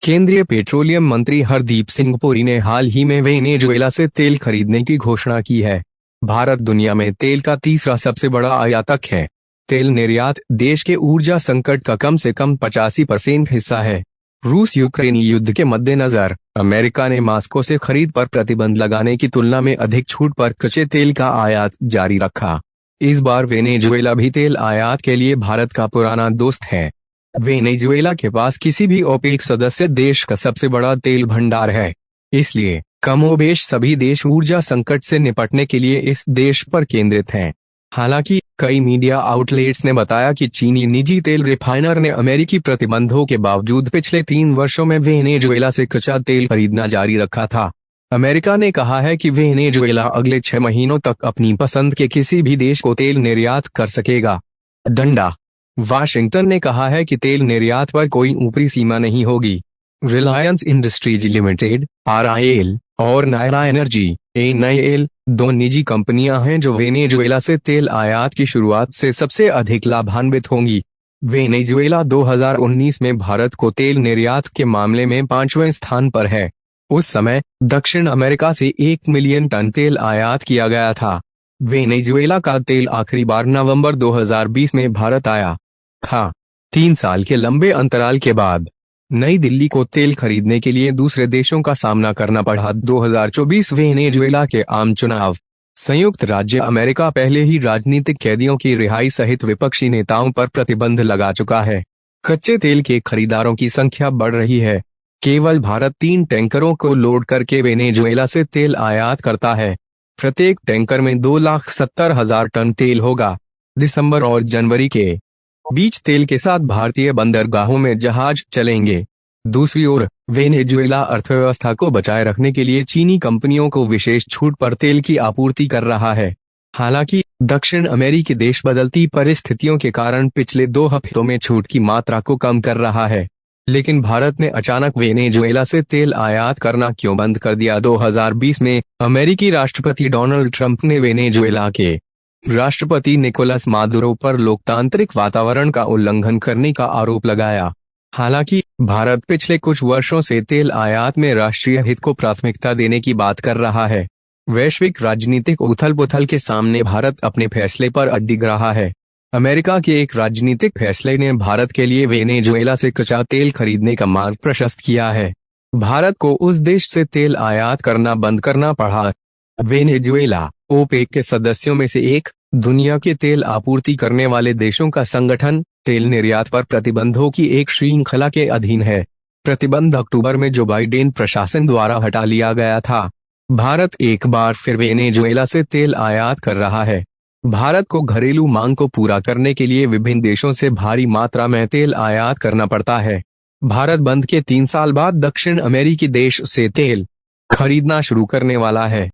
केंद्रीय पेट्रोलियम मंत्री हरदीप सिंह पुरी ने हाल ही में वेनेजुएला से तेल खरीदने की घोषणा की है। भारत दुनिया में तेल का तीसरा सबसे बड़ा आयातक है। तेल निर्यात देश के ऊर्जा संकट का कम से कम 85% हिस्सा है। रूस यूक्रेनी युद्ध के मद्देनजर अमेरिका ने मास्को से खरीद पर प्रतिबंध लगाने की तुलना में अधिक छूट पर कच्चे तेल का आयात जारी रखा। इस बार वेनेजुएला भी तेल आयात के लिए भारत का पुराना दोस्त है। वेनेजुएला के पास किसी भी ओपेक सदस्य देश का सबसे बड़ा तेल भंडार है, इसलिए कमोबेश सभी देश ऊर्जा संकट से निपटने के लिए इस देश पर केंद्रित हैं। हालांकि कई मीडिया आउटलेट्स ने बताया कि चीनी निजी तेल रिफाइनर ने अमेरिकी प्रतिबंधों के बावजूद पिछले 3 वर्षों में वेनेजुएला से कच्चा तेल खरीदना जारी रखा था। अमेरिका ने कहा है कि वेनेजुएला अगले 6 महीनों तक अपनी पसंद के किसी भी देश को तेल निर्यात कर सकेगा। डंडा वाशिंगटन ने कहा है कि तेल निर्यात पर कोई ऊपरी सीमा नहीं होगी। रिलायंस इंडस्ट्रीज लिमिटेड (RIL) और नायरा एनर्जी (NIL) दो निजी कंपनियां हैं जो वेनेजुएला से तेल आयात की शुरुआत से सबसे अधिक लाभान्वित होंगी। वेनेजुएला 2019 में भारत को तेल निर्यात के मामले में 5वें स्थान पर है। उस समय दक्षिण अमेरिका से 1 मिलियन टन तेल आयात किया गया था। वेनेजुएला का तेल आखिरी बार नवंबर 2020 में भारत आया था। 3 साल के लंबे अंतराल के बाद नई दिल्ली को तेल खरीदने के लिए दूसरे देशों का सामना करना पड़ा। 2024 वेनेजुएला के आम चुनाव। संयुक्त राज्य अमेरिका पहले ही राजनीतिक कैदियों की रिहाई सहित विपक्षी नेताओं पर प्रतिबंध लगा चुका है। कच्चे तेल के खरीदारों की संख्या बढ़ रही है। केवल भारत 3 टैंकरों को लोड करके वेनेजुएला से तेल आयात करता है। प्रत्येक टैंकर में 2,70,000 टन तेल होगा। दिसंबर और जनवरी के बीच तेल के साथ भारतीय बंदरगाहों में जहाज चलेंगे। दूसरी ओर वेनेजुएला अर्थव्यवस्था को बचाए रखने के लिए चीनी कंपनियों को विशेष छूट पर तेल की आपूर्ति कर रहा है। हालांकि दक्षिण अमेरिकी देश बदलती परिस्थितियों के कारण पिछले 2 हफ्तों में छूट की मात्रा को कम कर रहा है। लेकिन भारत ने अचानक वेनेजुएला से तेल आयात करना क्यों बंद कर दिया? 2020 में अमेरिकी राष्ट्रपति डोनाल्ड ट्रंप ने वेनेजुएला के राष्ट्रपति निकोलस मादुरो पर लोकतांत्रिक वातावरण का उल्लंघन करने का आरोप लगाया। हालांकि भारत पिछले कुछ वर्षों से तेल आयात में राष्ट्रीय हित को प्राथमिकता देने की बात कर रहा है। वैश्विक राजनीतिक उथल-पुथल के सामने भारत अपने फैसले पर अडिग रहा है। अमेरिका के एक राजनीतिक फैसले ने भारत के लिए वेनेजुएला से कच्चा तेल खरीदने का मार्ग प्रशस्त किया है। भारत को उस देश से तेल आयात करना बंद करना पड़ा। वेनेजुएला ओपेक के सदस्यों में से एक, दुनिया के तेल आपूर्ति करने वाले देशों का संगठन, तेल निर्यात पर प्रतिबंधों की एक श्रृंखला के अधीन है। प्रतिबंध अक्टूबर में जो बाइडेन प्रशासन द्वारा हटा लिया गया था। भारत एक बार फिर वेनेजुएला से तेल आयात कर रहा है। भारत को घरेलू मांग को पूरा करने के लिए विभिन्न देशों से भारी मात्रा में तेल आयात करना पड़ता है। भारत बंद के 3 साल बाद दक्षिण अमेरिकी देश से तेल खरीदना शुरू करने वाला है।